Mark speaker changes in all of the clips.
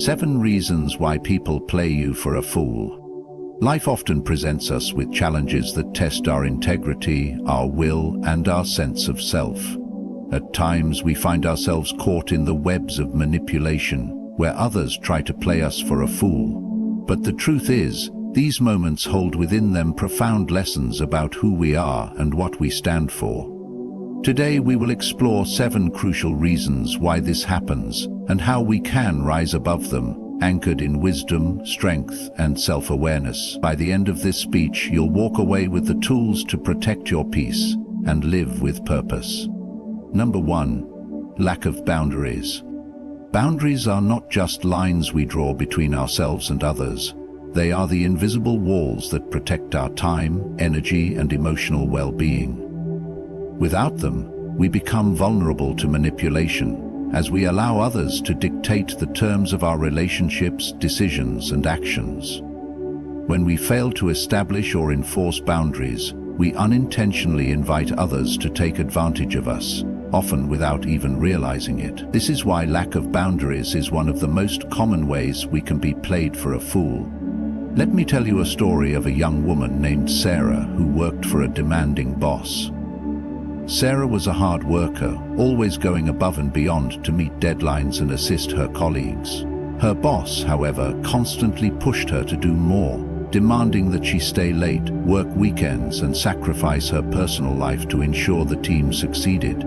Speaker 1: 7 reasons why people play you for a fool. Life often presents us with challenges that test our integrity, our will, and our sense of self. At times, we find ourselves caught in the webs of manipulation, where others try to play us for a fool. But the truth is, these moments hold within them profound lessons about who we are and what we stand for. Today we will explore 7 crucial reasons why this happens and how we can rise above them, anchored in wisdom, strength, and self-awareness. By the end of this speech, you'll walk away with the tools to protect your peace and live with purpose. Number 1. Lack of boundaries. Boundaries are not just lines we draw between ourselves and others. They are the invisible walls that protect our time, energy, and emotional well-being. Without them, we become vulnerable to manipulation, as we allow others to dictate the terms of our relationships, decisions, and actions. When we fail to establish or enforce boundaries, we unintentionally invite others to take advantage of us, often without even realizing it. This is why lack of boundaries is one of the most common ways we can be played for a fool. Let me tell you a story of a young woman named Sarah who worked for a demanding boss. Sarah was a hard worker, always going above and beyond to meet deadlines and assist her colleagues. Her boss, however, constantly pushed her to do more, demanding that she stay late, work weekends, and sacrifice her personal life to ensure the team succeeded.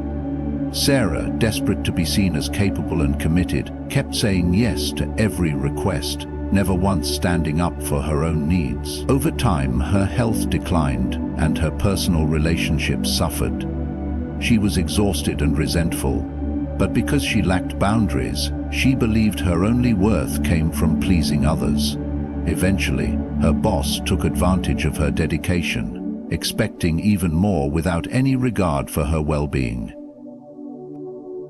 Speaker 1: Sarah, desperate to be seen as capable and committed, kept saying yes to every request, never once standing up for her own needs. Over time, her health declined and her personal relationships suffered. She was exhausted and resentful, but because she lacked boundaries, she believed her only worth came from pleasing others. Eventually, her boss took advantage of her dedication, expecting even more without any regard for her well-being.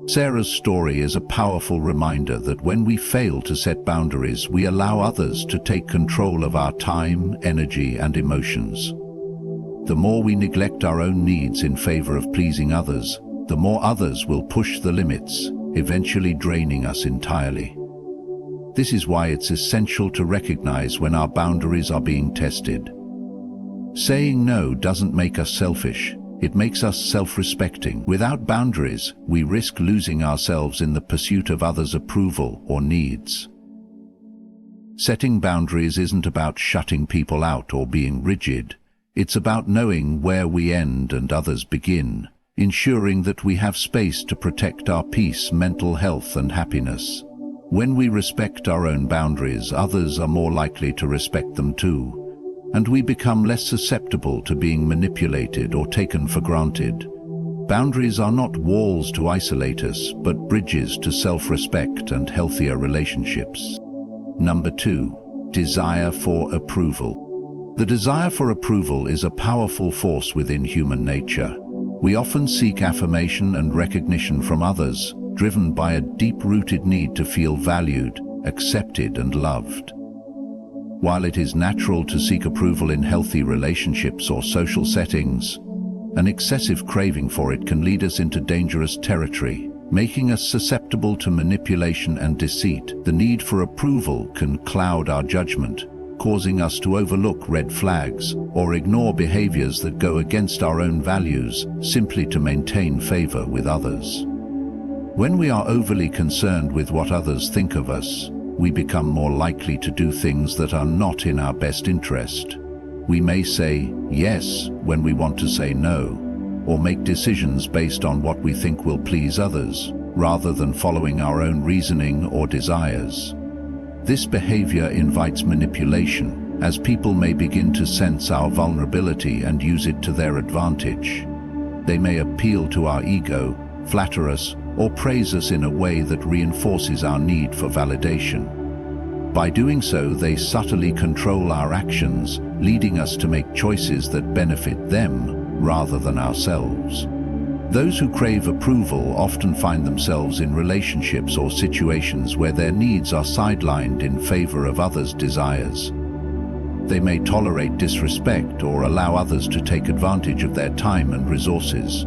Speaker 1: Sarah's story is a powerful reminder that when we fail to set boundaries, we allow others to take control of our time, energy, and emotions. The more we neglect our own needs in favor of pleasing others, the more others will push the limits, eventually draining us entirely. This is why it's essential to recognize when our boundaries are being tested. Saying no doesn't make us selfish, it makes us self-respecting. Without boundaries, we risk losing ourselves in the pursuit of others' approval or needs. Setting boundaries isn't about shutting people out or being rigid. It's about knowing where we end and others begin, ensuring that we have space to protect our peace, mental health, and happiness. When we respect our own boundaries, others are more likely to respect them too, and we become less susceptible to being manipulated or taken for granted. Boundaries are not walls to isolate us, but bridges to self-respect and healthier relationships. Number 2. Desire for approval. The desire for approval is a powerful force within human nature. We often seek affirmation and recognition from others, driven by a deep-rooted need to feel valued, accepted, and loved. While it is natural to seek approval in healthy relationships or social settings, an excessive craving for it can lead us into dangerous territory, making us susceptible to manipulation and deceit. The need for approval can cloud our judgment, causing us to overlook red flags or ignore behaviors that go against our own values simply to maintain favor with others. When we are overly concerned with what others think of us, we become more likely to do things that are not in our best interest. We may say yes when we want to say no, or make decisions based on what we think will please others, rather than following our own reasoning or desires. This behavior invites manipulation, as people may begin to sense our vulnerability and use it to their advantage. They may appeal to our ego, flatter us, or praise us in a way that reinforces our need for validation. By doing so, they subtly control our actions, leading us to make choices that benefit them rather than ourselves. Those who crave approval often find themselves in relationships or situations where their needs are sidelined in favor of others' desires. They may tolerate disrespect or allow others to take advantage of their time and resources,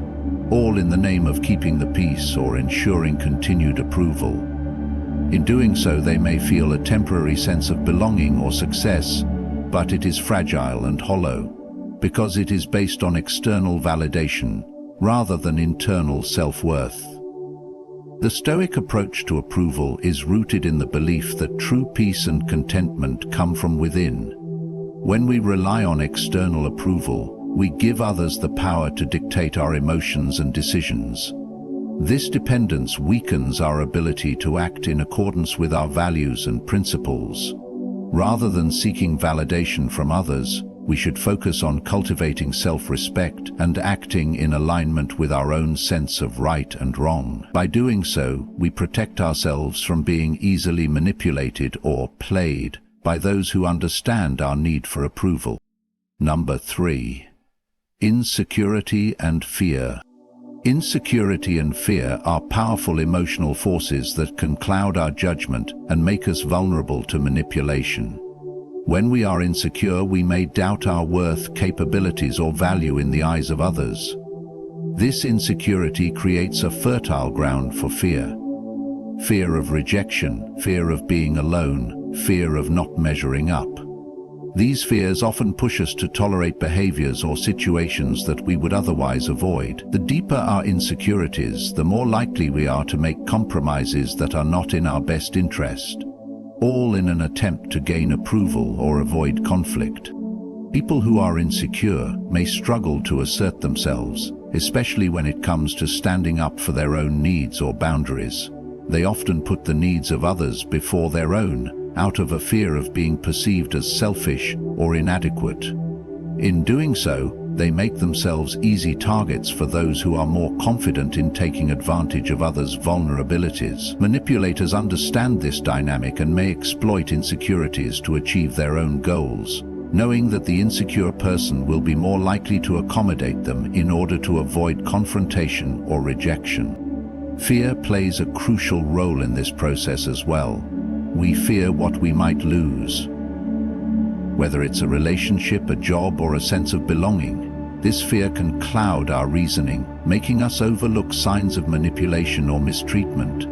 Speaker 1: all in the name of keeping the peace or ensuring continued approval. In doing so, they may feel a temporary sense of belonging or success, but it is fragile and hollow, because it is based on external validation rather than internal self-worth. The Stoic approach to approval is rooted in the belief that true peace and contentment come from within. When we rely on external approval, we give others the power to dictate our emotions and decisions. This dependence weakens our ability to act in accordance with our values and principles. Rather than seeking validation from others, we should focus on cultivating self-respect and acting in alignment with our own sense of right and wrong. By doing so, we protect ourselves from being easily manipulated or played by those who understand our need for approval. Number 3. Insecurity and fear. Insecurity and fear are powerful emotional forces that can cloud our judgment and make us vulnerable to manipulation. When we are insecure, we may doubt our worth, capabilities, or value in the eyes of others. This insecurity creates a fertile ground for fear. Fear of rejection, fear of being alone, fear of not measuring up. These fears often push us to tolerate behaviors or situations that we would otherwise avoid. The deeper our insecurities, the more likely we are to make compromises that are not in our best interest, all in an attempt to gain approval or avoid conflict. People who are insecure may struggle to assert themselves, especially when it comes to standing up for their own needs or boundaries. They often put the needs of others before their own, out of a fear of being perceived as selfish or inadequate. In doing so, they make themselves easy targets for those who are more confident in taking advantage of others' vulnerabilities. Manipulators understand this dynamic and may exploit insecurities to achieve their own goals, knowing that the insecure person will be more likely to accommodate them in order to avoid confrontation or rejection. Fear plays a crucial role in this process as well. We fear what we might lose. Whether it's a relationship, a job, or a sense of belonging, this fear can cloud our reasoning, making us overlook signs of manipulation or mistreatment.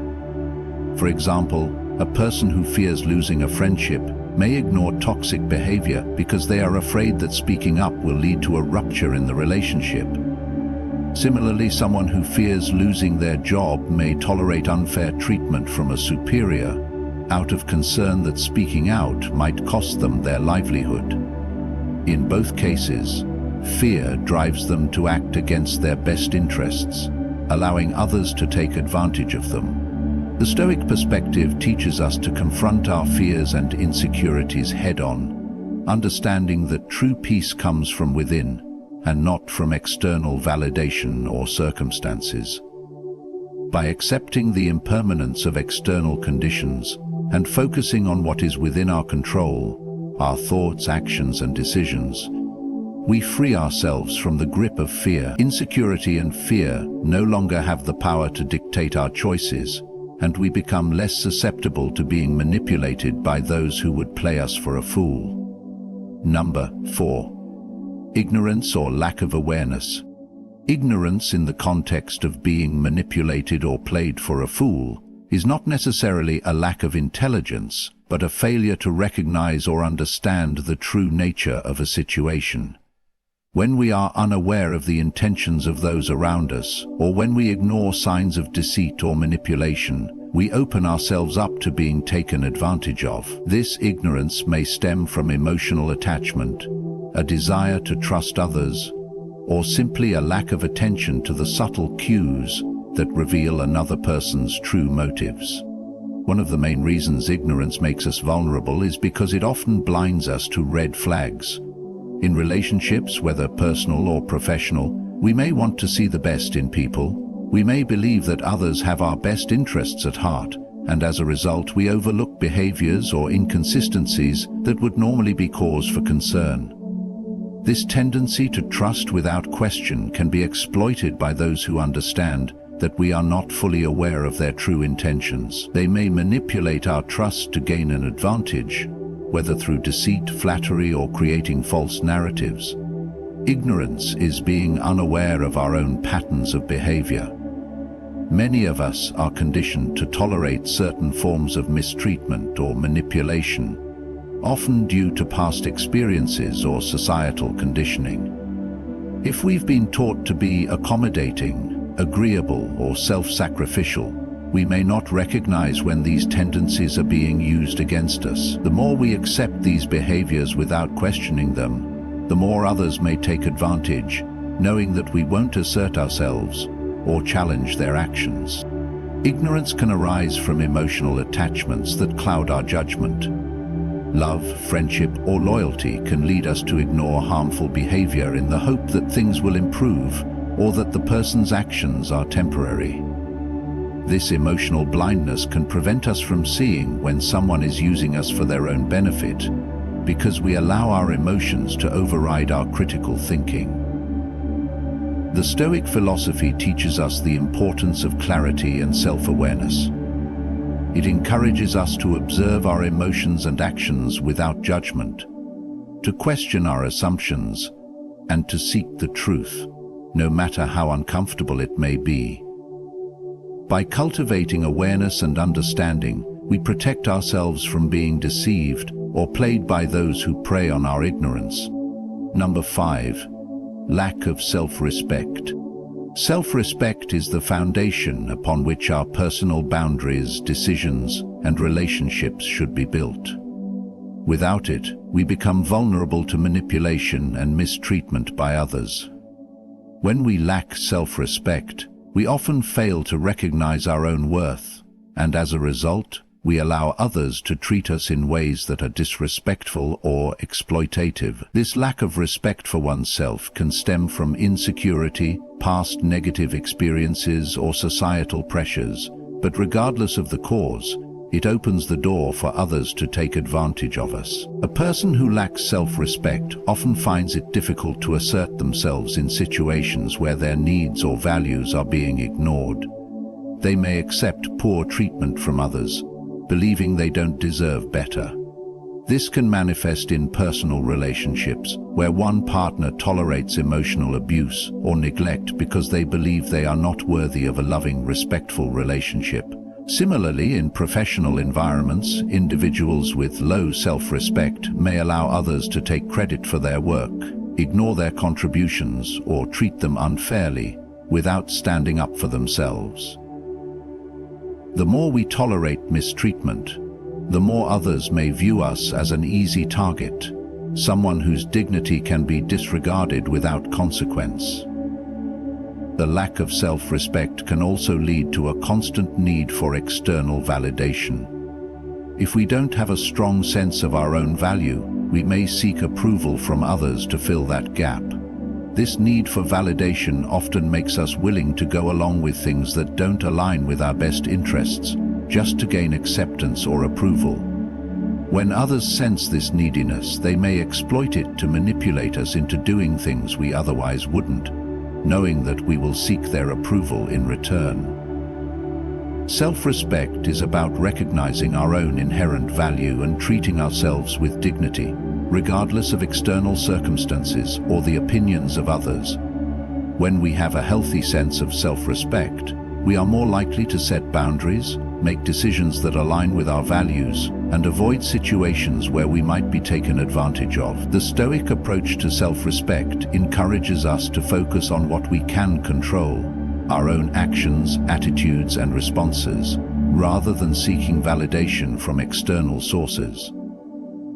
Speaker 1: For example, a person who fears losing a friendship may ignore toxic behavior because they are afraid that speaking up will lead to a rupture in the relationship. Similarly, someone who fears losing their job may tolerate unfair treatment from a superior, out of concern that speaking out might cost them their livelihood. In both cases, fear drives them to act against their best interests, allowing others to take advantage of them. The Stoic perspective teaches us to confront our fears and insecurities head-on, understanding that true peace comes from within and not from external validation or circumstances. By accepting the impermanence of external conditions and focusing on what is within our control, our thoughts, actions, and decisions, we free ourselves from the grip of fear. Insecurity and fear no longer have the power to dictate our choices, and we become less susceptible to being manipulated by those who would play us for a fool. Number 4. Ignorance or lack of awareness. Ignorance in the context of being manipulated or played for a fool is not necessarily a lack of intelligence, but a failure to recognize or understand the true nature of a situation. When we are unaware of the intentions of those around us, or when we ignore signs of deceit or manipulation, we open ourselves up to being taken advantage of. This ignorance may stem from emotional attachment, a desire to trust others, or simply a lack of attention to the subtle cues that reveal another person's true motives. One of the main reasons ignorance makes us vulnerable is because it often blinds us to red flags. In relationships, whether personal or professional, we may want to see the best in people. We may believe that others have our best interests at heart, and as a result we overlook behaviors or inconsistencies that would normally be cause for concern. This tendency to trust without question can be exploited by those who understand that we are not fully aware of their true intentions. They may manipulate our trust to gain an advantage, whether through deceit, flattery, or creating false narratives. Ignorance is being unaware of our own patterns of behavior. Many of us are conditioned to tolerate certain forms of mistreatment or manipulation, often due to past experiences or societal conditioning. If we've been taught to be accommodating, agreeable, or self-sacrificial, we may not recognize when these tendencies are being used against us. The more we accept these behaviors without questioning them, the more others may take advantage, knowing that we won't assert ourselves or challenge their actions. Ignorance can arise from emotional attachments that cloud our judgment. Love, friendship, or loyalty can lead us to ignore harmful behavior in the hope that things will improve or that the person's actions are temporary. This emotional blindness can prevent us from seeing when someone is using us for their own benefit, because we allow our emotions to override our critical thinking. The Stoic philosophy teaches us the importance of clarity and self-awareness. It encourages us to observe our emotions and actions without judgment, to question our assumptions, and to seek the truth, no matter how uncomfortable it may be. By cultivating awareness and understanding, we protect ourselves from being deceived or played by those who prey on our ignorance. Number 5. Lack of self-respect. Self-respect is the foundation upon which our personal boundaries, decisions, and relationships should be built. Without it, we become vulnerable to manipulation and mistreatment by others. When we lack self-respect, we often fail to recognize our own worth, and as a result, we allow others to treat us in ways that are disrespectful or exploitative. This lack of respect for oneself can stem from insecurity, past negative experiences, or societal pressures, but regardless of the cause, it opens the door for others to take advantage of us. A person who lacks self-respect often finds it difficult to assert themselves in situations where their needs or values are being ignored. They may accept poor treatment from others, believing they don't deserve better. This can manifest in personal relationships, where one partner tolerates emotional abuse or neglect because they believe they are not worthy of a loving, respectful relationship. Similarly, in professional environments, individuals with low self-respect may allow others to take credit for their work, ignore their contributions, or treat them unfairly, without standing up for themselves. The more we tolerate mistreatment, the more others may view us as an easy target, someone whose dignity can be disregarded without consequence. The lack of self-respect can also lead to a constant need for external validation. If we don't have a strong sense of our own value, we may seek approval from others to fill that gap. This need for validation often makes us willing to go along with things that don't align with our best interests, just to gain acceptance or approval. When others sense this neediness, they may exploit it to manipulate us into doing things we otherwise wouldn't, knowing that we will seek their approval in return. Self-respect is about recognizing our own inherent value and treating ourselves with dignity, regardless of external circumstances or the opinions of others. When we have a healthy sense of self-respect, we are more likely to set boundaries, make decisions that align with our values, and avoid situations where we might be taken advantage of. The Stoic approach to self-respect encourages us to focus on what we can control, our own actions, attitudes, and responses, rather than seeking validation from external sources.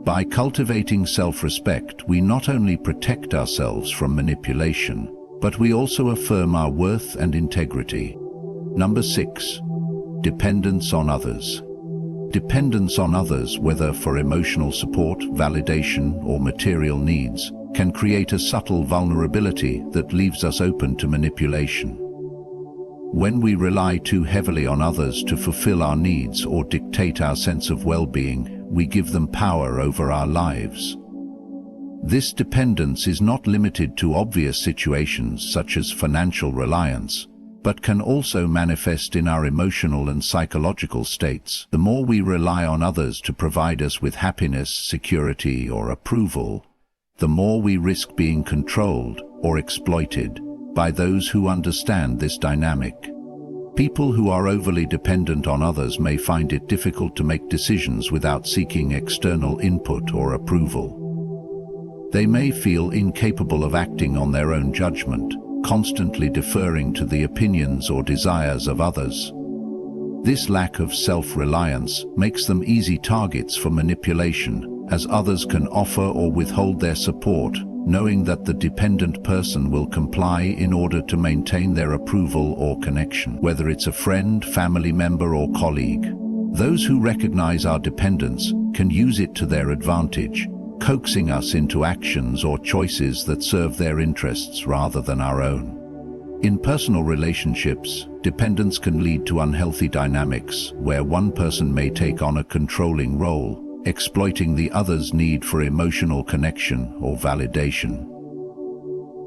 Speaker 1: By cultivating self-respect, we not only protect ourselves from manipulation, but we also affirm our worth and integrity. Number 6. Dependence on others. Dependence on others, whether for emotional support, validation, or material needs, can create a subtle vulnerability that leaves us open to manipulation. When we rely too heavily on others to fulfill our needs or dictate our sense of well-being, we give them power over our lives. This dependence is not limited to obvious situations such as financial reliance, but can also manifest in our emotional and psychological states. The more we rely on others to provide us with happiness, security, or approval, the more we risk being controlled or exploited by those who understand this dynamic. People who are overly dependent on others may find it difficult to make decisions without seeking external input or approval. They may feel incapable of acting on their own judgment, constantly deferring to the opinions or desires of others. This lack of self-reliance makes them easy targets for manipulation, as others can offer or withhold their support, knowing that the dependent person will comply in order to maintain their approval or connection, whether it's a friend, family member, or colleague. Those who recognize our dependence can use it to their advantage, coaxing us into actions or choices that serve their interests rather than our own. In personal relationships, dependence can lead to unhealthy dynamics where one person may take on a controlling role, exploiting the other's need for emotional connection or validation.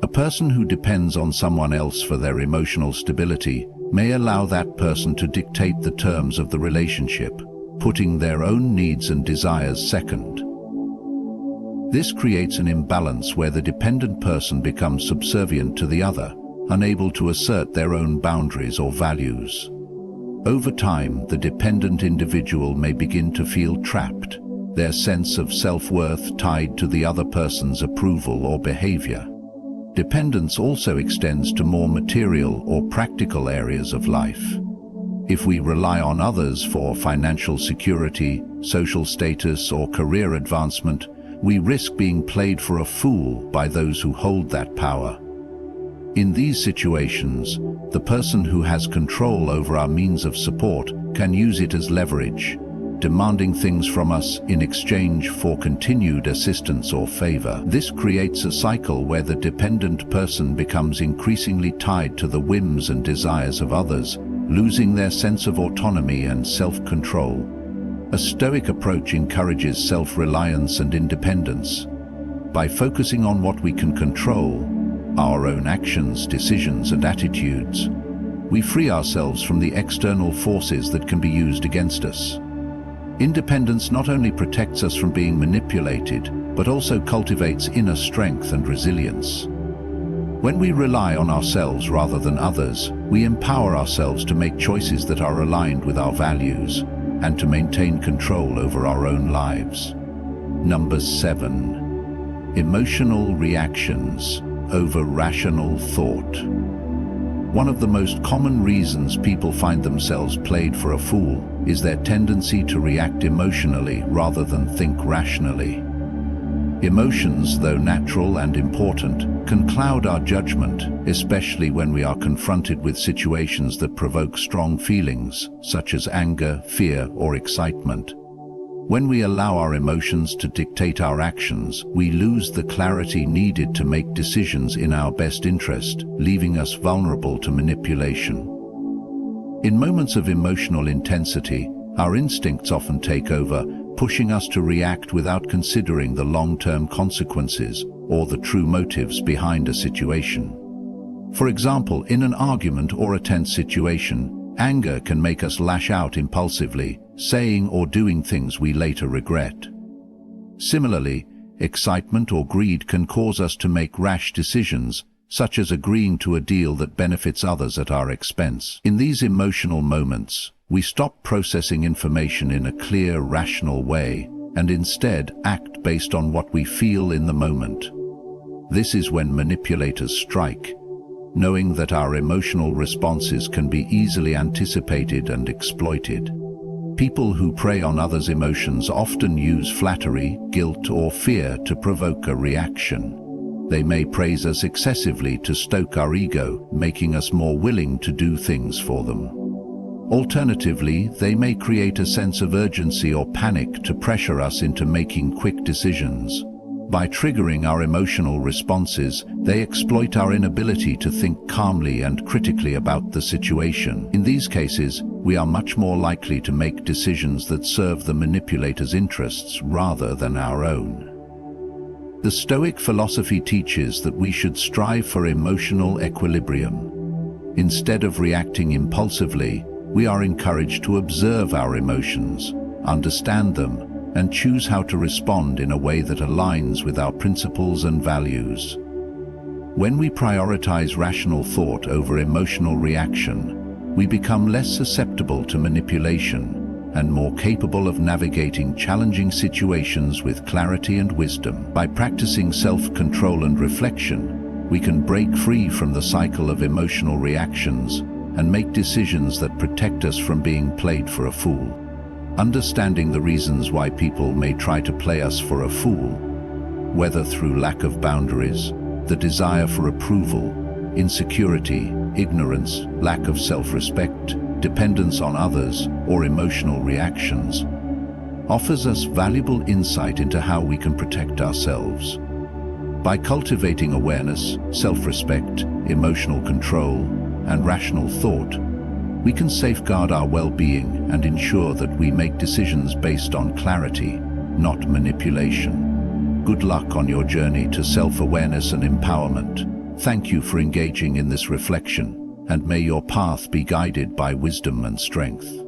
Speaker 1: A person who depends on someone else for their emotional stability may allow that person to dictate the terms of the relationship, putting their own needs and desires second. This creates an imbalance where the dependent person becomes subservient to the other, unable to assert their own boundaries or values. Over time, the dependent individual may begin to feel trapped, their sense of self-worth tied to the other person's approval or behavior. Dependence also extends to more material or practical areas of life. If we rely on others for financial security, social status, or career advancement, we risk being played for a fool by those who hold that power. In these situations, the person who has control over our means of support can use it as leverage, demanding things from us in exchange for continued assistance or favor. This creates a cycle where the dependent person becomes increasingly tied to the whims and desires of others, losing their sense of autonomy and self-control. A Stoic approach encourages self-reliance and independence. By focusing on what we can control, our own actions, decisions, and attitudes, we free ourselves from the external forces that can be used against us. Independence not only protects us from being manipulated, but also cultivates inner strength and resilience. When we rely on ourselves rather than others, we empower ourselves to make choices that are aligned with our values and to maintain control over our own lives. Number 7. Emotional reactions over rational thought. One of the most common reasons people find themselves played for a fool is their tendency to react emotionally rather than think rationally. Emotions, though natural and important, can cloud our judgment, especially when we are confronted with situations that provoke strong feelings, such as anger, fear, or excitement. When we allow our emotions to dictate our actions, we lose the clarity needed to make decisions in our best interest, leaving us vulnerable to manipulation. In moments of emotional intensity, our instincts often take over, pushing us to react without considering the long-term consequences or the true motives behind a situation. For example, in an argument or a tense situation, anger can make us lash out impulsively, saying or doing things we later regret. Similarly, excitement or greed can cause us to make rash decisions, such as agreeing to a deal that benefits others at our expense. In these emotional moments, we stop processing information in a clear, rational way and instead act based on what we feel in the moment. This is when manipulators strike, knowing that our emotional responses can be easily anticipated and exploited. People who prey on others' emotions often use flattery, guilt, or fear to provoke a reaction. They may praise us excessively to stoke our ego, making us more willing to do things for them. Alternatively, they may create a sense of urgency or panic to pressure us into making quick decisions. By triggering our emotional responses, they exploit our inability to think calmly and critically about the situation. In these cases, we are much more likely to make decisions that serve the manipulator's interests rather than our own. The Stoic philosophy teaches that we should strive for emotional equilibrium. Instead of reacting impulsively, we are encouraged to observe our emotions, understand them, and choose how to respond in a way that aligns with our principles and values. When we prioritize rational thought over emotional reaction, we become less susceptible to manipulation and more capable of navigating challenging situations with clarity and wisdom. By practicing self-control and reflection, we can break free from the cycle of emotional reactions and make decisions that protect us from being played for a fool. Understanding the reasons why people may try to play us for a fool, whether through lack of boundaries, the desire for approval, insecurity, ignorance, lack of self-respect, dependence on others, or emotional reactions, offers us valuable insight into how we can protect ourselves. By cultivating awareness, self-respect, emotional control, and rational thought, we can safeguard our well-being and ensure that we make decisions based on clarity, not manipulation. Good luck on your journey to self-awareness and empowerment. Thank you for engaging in this reflection, and may your path be guided by wisdom and strength.